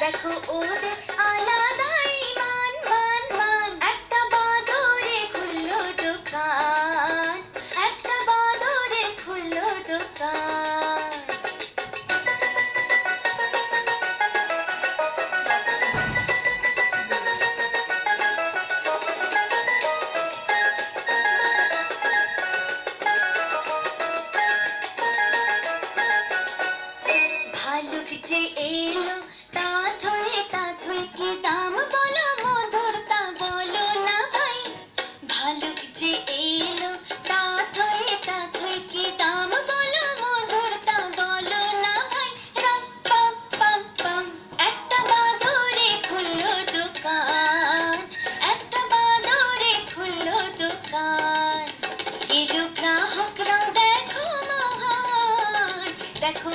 দেখো ওদের আলাদা ঈমান মান মান। একটা বাদরে খুললো দোকান, একটা বাদরে খুললো দোকান। ভালুক যে এলো তাত হয়ে কি দাম বলো মধুর তা বলো না ভাই। ভালুক যে এলো তাত হয়ে কি দাম বলো মধুর তা বলো না ভাই। রাম পাম পাম পাম, একটা বাদরে খুললো দোকান, একটা বাদরে খুললো দোকান। এলো গ্রাহকরা দেখো মহান, দেখো